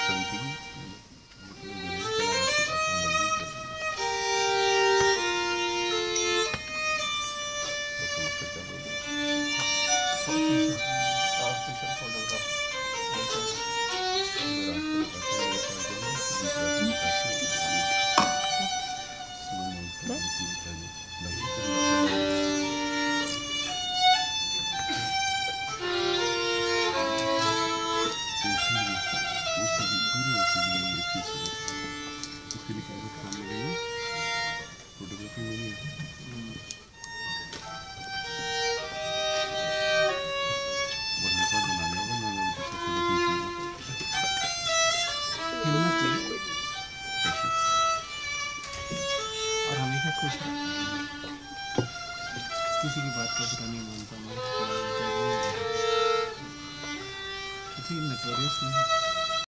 penting dalam arti kata mendidik. Bersama kerja dulu. Official photograph. और हमेशा खुश है, किसी की बात का बुरा नहीं मानता मैं, किसी नटोरियस नहीं।